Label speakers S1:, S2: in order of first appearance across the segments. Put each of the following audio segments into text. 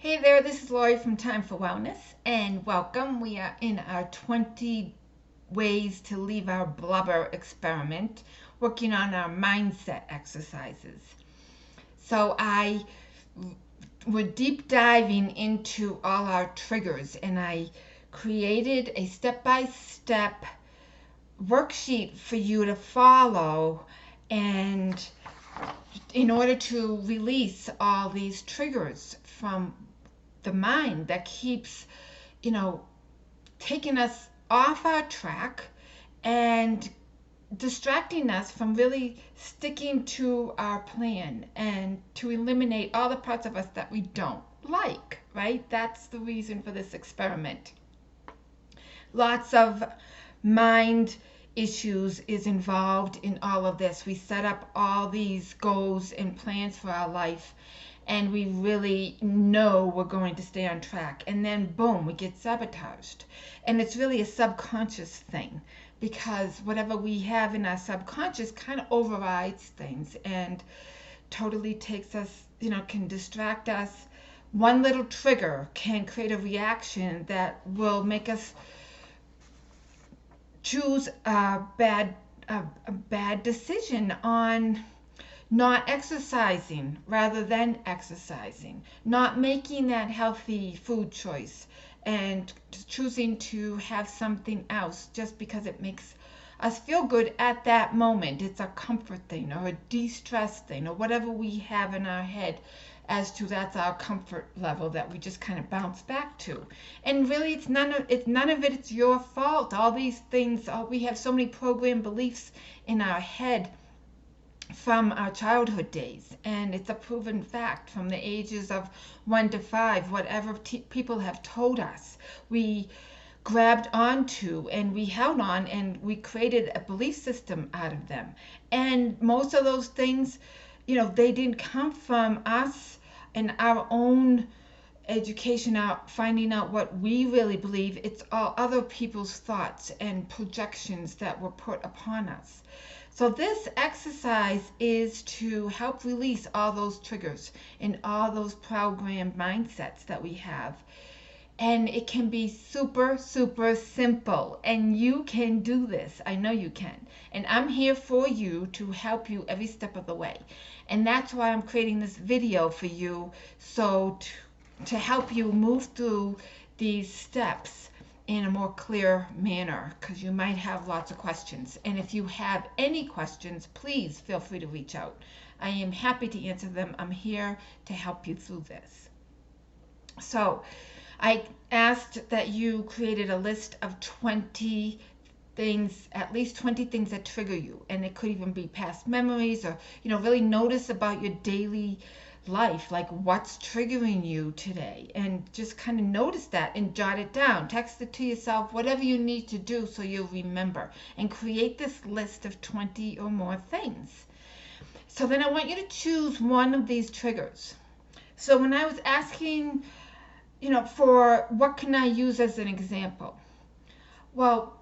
S1: Hey there, this is Lori from Time for Wellness, and welcome. We are in our 20 ways to leave our blubber experiment, working on our mindset exercises. So we're deep diving into all our triggers, and I created a step-by-step worksheet for you to follow, and in order to release all these triggers from the mind that keeps, you know, taking us off our track and distracting us from really sticking to our plan and to eliminate all the parts of us that we don't like, right? That's the reason for this experiment. Lots of mind issues is involved in all of this. We set up all these goals and plans for our life, and we really know we're going to stay on track, and then boom, we get sabotaged. And it's really a subconscious thing, because whatever we have in our subconscious kind of overrides things and totally takes us, can distract us. One little trigger can create a reaction that will make us choose a bad decision on not exercising rather than exercising, not making that healthy food choice, and choosing to have something else just because it makes us feel good at that moment. It's a comfort thing or a de-stress thing or whatever we have in our head as to that's our comfort level that we just kind of bounce back to. And really it's none of it, it's your fault. All these things, we have so many programmed beliefs in our head from our childhood days, and it's a proven fact from the ages of 1 to 5. Whatever people have told us, we grabbed onto and we held on, and we created a belief system out of them. And most of those things, they didn't come from us and our own education, out finding out what we really believe. It's all other people's thoughts and projections that were put upon us. So this exercise is to help release all those triggers and all those programmed mindsets that we have. And it can be super, super simple. And you can do this. I know you can. And I'm here for you to help you every step of the way. And that's why I'm creating this video for you, so to help you move through these steps in a more clear manner, because you might have lots of questions. And if you have any questions, please feel free to reach out. I am happy to answer them. I'm here to help you through this. So I asked that you created a list of 20 things, at least 20 things that trigger you. And it could even be past memories, or, really notice about your daily life, like what's triggering you today, and just kind of notice that and jot it down, text it to yourself, whatever you need to do so you'll remember, and create this list of 20 or more things. So then I want you to choose one of these triggers. So when I was asking, for what can I use as an example, well,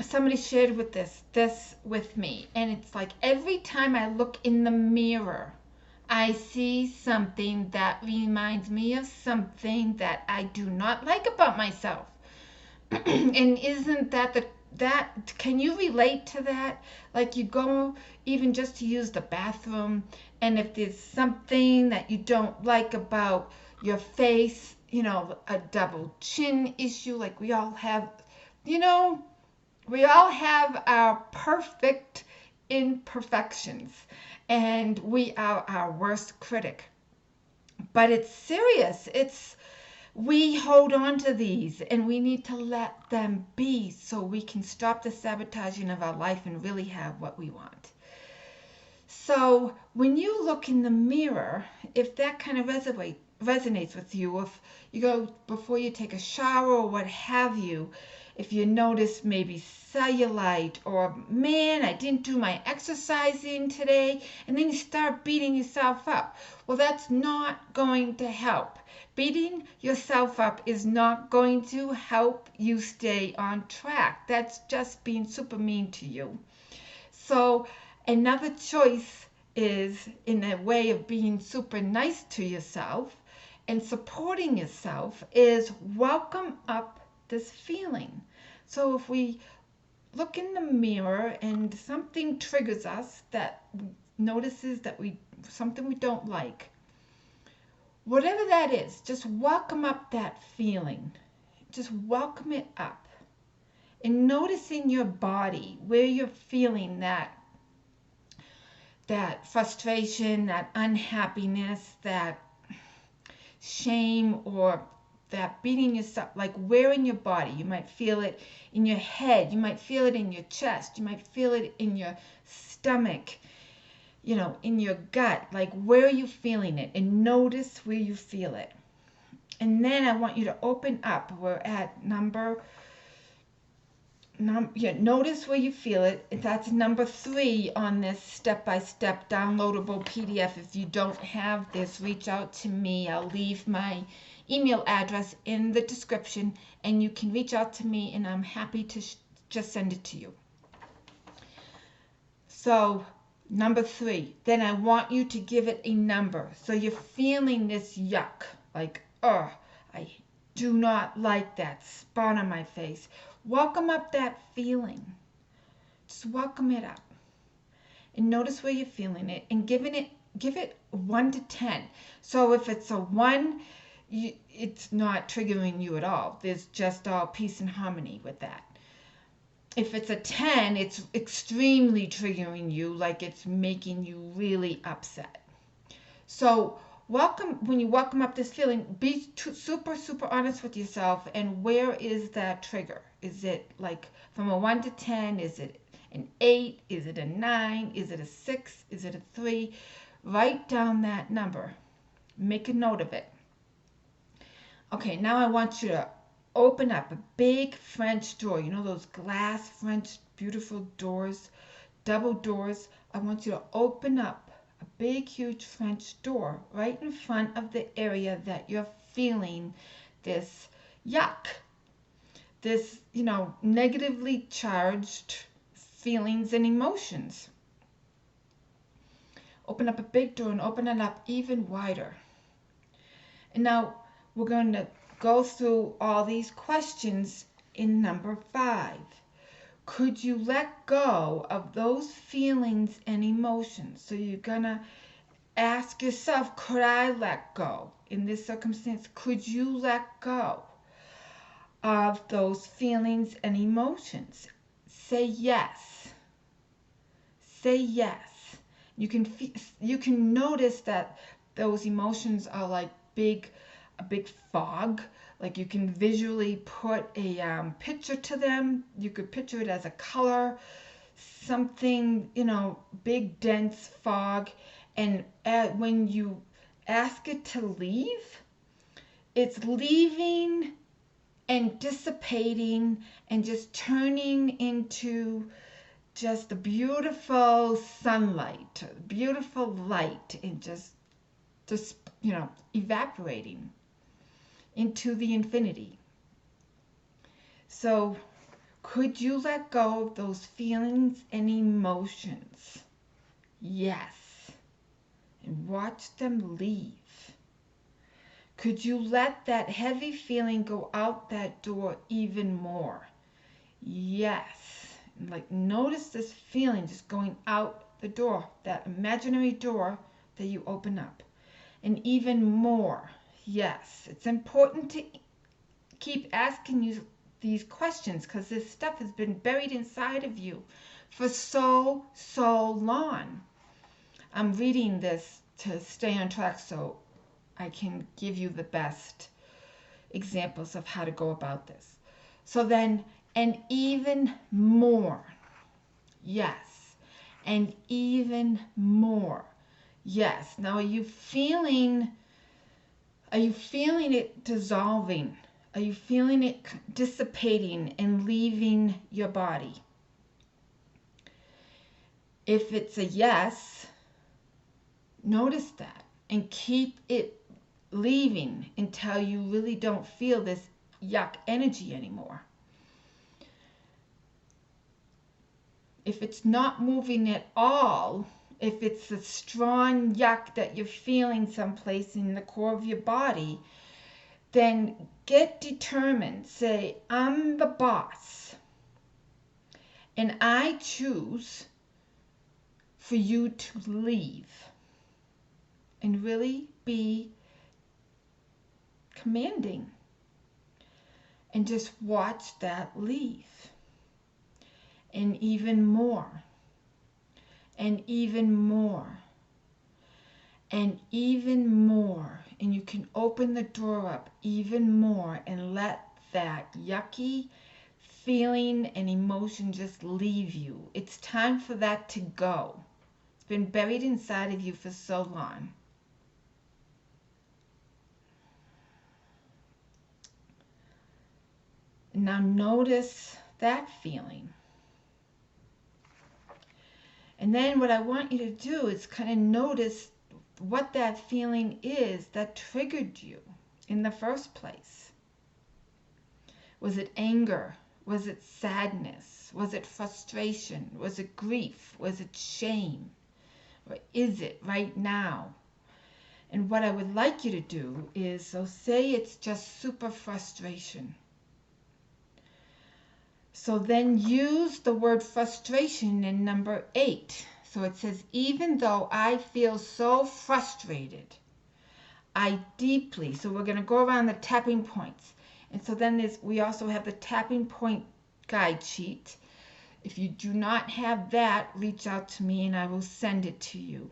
S1: somebody shared this with me, and it's like every time I look in the mirror, I see something that reminds me of something that I do not like about myself. And isn't that can you relate to that? Like, you go even just to use the bathroom, and if there's something that you don't like about your face, a double chin issue, like we all have, our perfect imperfections, and we are our worst critic. But it's serious. We hold on to these, and we need to let them be so we can stop the sabotaging of our life and really have what we want. So when you look in the mirror, if that kind of resonates with you, if you go before you take a shower or what have you, if you notice maybe cellulite, or man, I didn't do my exercising today, and then you start beating yourself up, well, that's not going to help. Beating yourself up is not going to help you stay on track. That's just being super mean to you. So another choice is in a way of being super nice to yourself, and supporting yourself is welcome up this feeling. So if we look in the mirror and something triggers us, that notices that something we don't like, whatever that is, just welcome up that feeling. Just welcome it up. And notice in your body where you're feeling that frustration, that unhappiness, that shame, or that beating yourself, like where in your body. You might feel it in your head, you might feel it in your chest, you might feel it in your stomach, in your gut. Like, where are you feeling it? And notice where you feel it. And then I want you to open up. We're at notice where you feel it. That's number 3 on this step-by-step downloadable PDF. If you don't have this, reach out to me. I'll leave my email address in the description, and you can reach out to me, and I'm happy to just send it to you. So number 3, then I want you to give it a number. So you're feeling this yuck, like, oh, I do not like that spot on my face. Welcome up that feeling. Just welcome it up. And notice where you're feeling it, and give it 1 to 10. So if it's a 1, it's not triggering you at all. There's just all peace and harmony with that. If it's a 10, it's extremely triggering you, like it's making you really upset. So when you welcome up this feeling, be super, super honest with yourself. And where is that trigger? Is it like from a 1 to 10? Is it an 8? Is it a 9? Is it a 6? Is it a 3? Write down that number. Make a note of it. Okay, now I want you to open up a big French door. You know those glass French beautiful doors, double doors? I want you to open up a big, huge French door right in front of the area that you're feeling this yuck, this, negatively charged feelings and emotions. Open up a big door and open it up even wider. And now we're going to go through all these questions in number 5. Could you let go of those feelings and emotions? So you're going to ask yourself, could I let go? In this circumstance, could you let go of those feelings and emotions? Say yes. Say yes. You can notice that those emotions are like a big fog. Like, you can visually put a picture to them. You could picture it as a color, something, big dense fog. And when you ask it to leave, it's leaving and dissipating and just turning into just the beautiful sunlight, beautiful light, and just evaporating into the infinity. So could you let go of those feelings and emotions? Yes. And watch them leave. Could you let that heavy feeling go out that door even more? Yes. And like, notice this feeling just going out the door, that imaginary door that you open up. And even more. Yes, it's important to keep asking you these questions, because this stuff has been buried inside of you for so long. I'm reading this to stay on track so I can give you the best examples of how to go about this. So then, and even more. Yes, and even more. Yes. Now, are you feeling it dissolving? Are you feeling it dissipating and leaving your body? If it's a yes, notice that and keep it leaving until you really don't feel this yuck energy anymore. If it's not moving at all, if it's a strong yuck that you're feeling someplace in the core of your body, then get determined. Say, I'm the boss, and I choose for you to leave. And really be commanding. And just watch that leave. And even more. And even more. And even more. And you can open the door up even more and let that yucky feeling and emotion just leave you. It's time for that to go. It's been buried inside of you for so long. Now notice that feeling. And then what I want you to do is kind of notice what that feeling is that triggered you in the first place. Was it anger? Was it sadness? Was it frustration? Was it grief? Was it shame? Or is it right now? And what I would like you to do is, so say it's just super frustration. So then use the word frustration in number 8. So it says, even though I feel so frustrated, I deeply, so we're going to go around the tapping points. And so then we also have the tapping point guide sheet. If you do not have that, reach out to me and I will send it to you.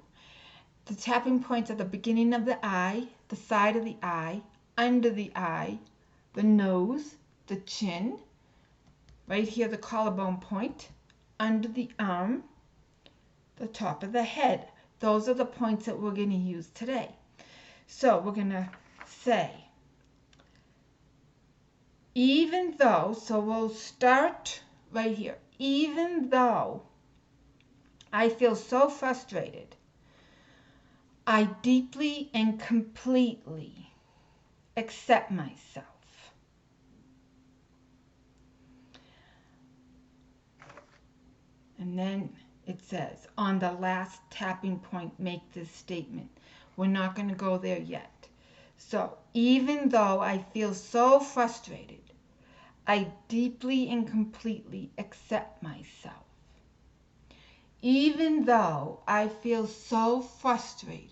S1: The tapping points are the beginning of the eye, the side of the eye, under the eye, the nose, the chin, right here the collarbone point, under the arm, the top of the head. Those are the points that we're going to use today. So we're going to say, even though, so we'll start right here, even though I feel so frustrated, I deeply and completely accept myself. And then it says, on the last tapping point, make this statement. We're not going to go there yet. So, even though I feel so frustrated, I deeply and completely accept myself. Even though I feel so frustrated,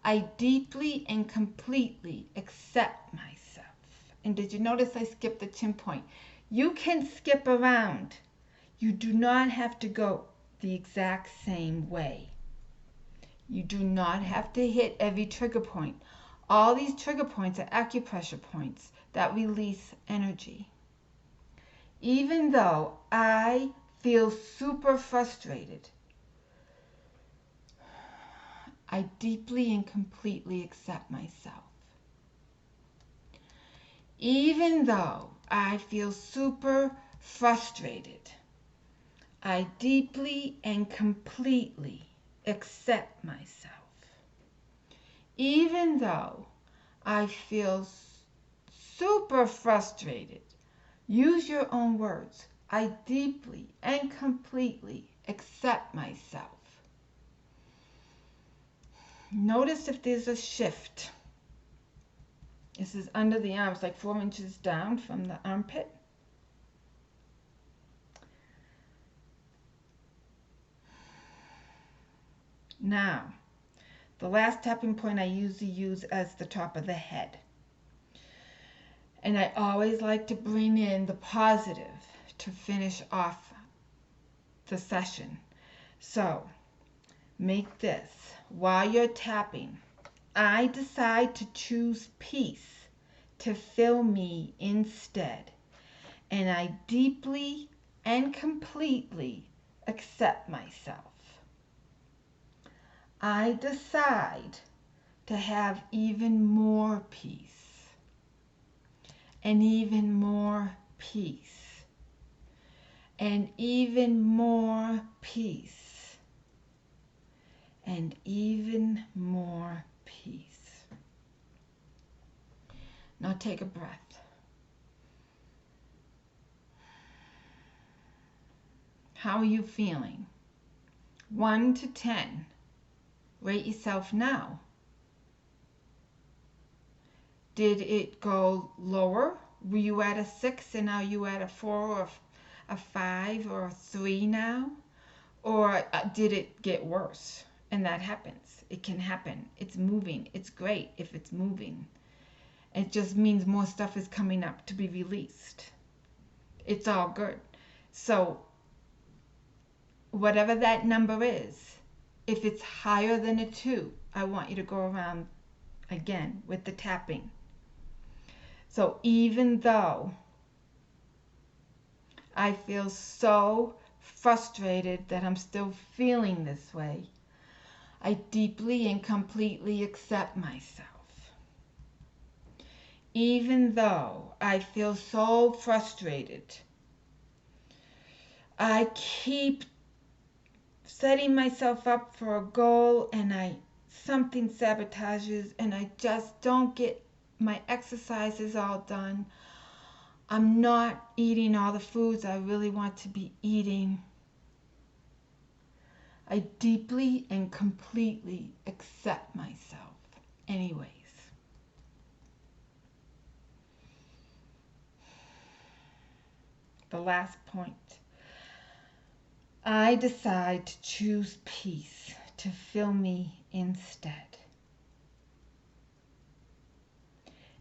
S1: I deeply and completely accept myself. And did you notice I skipped the chin point? You can skip around. You do not have to go the exact same way. You do not have to hit every trigger point. All these trigger points are acupressure points that release energy. Even though I feel super frustrated, I deeply and completely accept myself. Even though I feel super frustrated, I deeply and completely accept myself. Even though I feel super frustrated, use your own words. I deeply and completely accept myself. Notice if there's a shift. This is under the arms, like 4 inches down from the armpit. Now, the last tapping point I usually use as the top of the head. And I always like to bring in the positive to finish off the session. So, make this. While you're tapping, I decide to choose peace to fill me instead. And I deeply and completely accept myself. I decide to have even more peace and even more peace and even more peace and even more peace. Now take a breath. How are you feeling? 1 to 10. Rate yourself now. Did it go lower? Were you at a 6 and now you at a 4 or a 5 or a 3 now? Or did it get worse? And that happens. It can happen. It's moving. It's great if it's moving. It just means more stuff is coming up to be released. It's all good. So whatever that number is, if it's higher than a 2, I want you to go around again with the tapping. So even though I feel so frustrated that I'm still feeling this way, I deeply and completely accept myself. Even though I feel so frustrated, I keep setting myself up for a goal and something sabotages and I just don't get my exercises all done. I'm not eating all the foods I really want to be eating. I deeply and completely accept myself anyways. The last point. I decide to choose peace to fill me instead.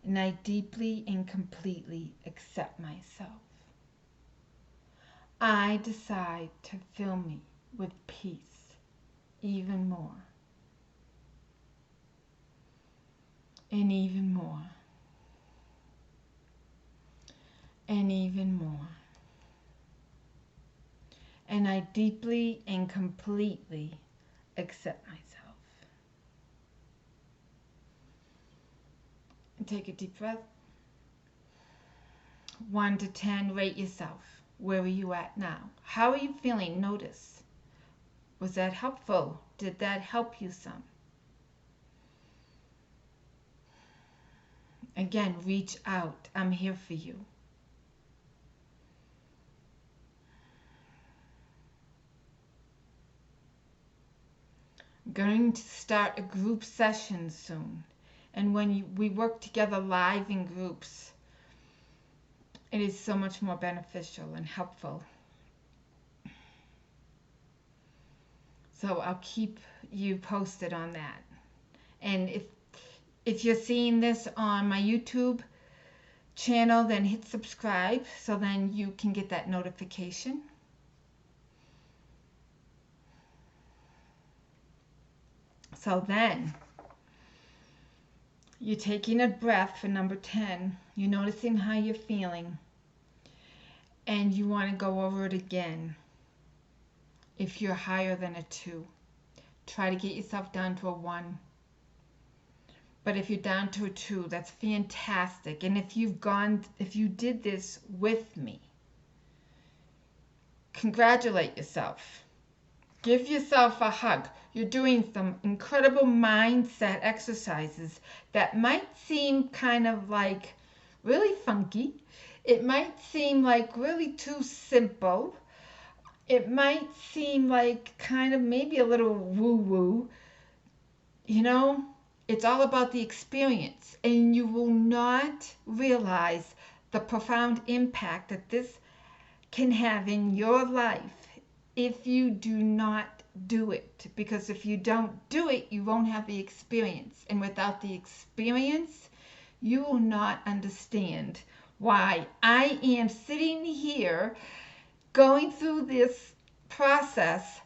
S1: And I deeply and completely accept myself. I decide to fill me with peace even more. And even more. And even more. And I deeply and completely accept myself. And take a deep breath. 1 to 10, rate yourself. Where are you at now? How are you feeling? Notice. Was that helpful? Did that help you some? Again, reach out. I'm here for you. I'm going to start a group session soon. And when we work together live in groups, it is so much more beneficial and helpful. So I'll keep you posted on that. And if you're seeing this on my YouTube channel, then hit subscribe so then you can get that notification. So then you're taking a breath for number 10. You're noticing how you're feeling. And you want to go over it again. If you're higher than a 2, try to get yourself down to a 1. But if you're down to a 2, that's fantastic. And if you did this with me, congratulate yourself. Give yourself a hug. You're doing some incredible mindset exercises that might seem kind of like really funky. It might seem like really too simple. It might seem like kind of maybe a little woo-woo. You know, it's all about the experience. And you will not realize the profound impact that this can have in your life if you do not do it. Because if you don't do it, you won't have the experience. And without the experience, you will not understand why I am sitting here going through this process,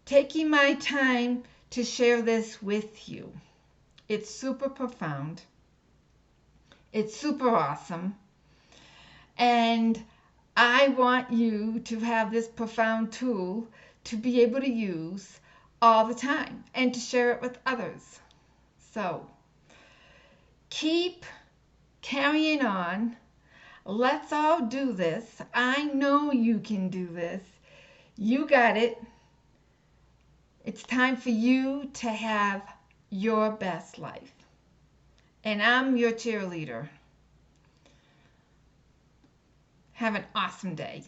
S1: taking my time to share this with you. It's super profound. It's super awesome. And I want you to have this profound tool to be able to use all the time and to share it with others. So keep carrying on. Let's all do this. I know you can do this. You got it. It's time for you to have your best life. And I'm your cheerleader. Have an awesome day.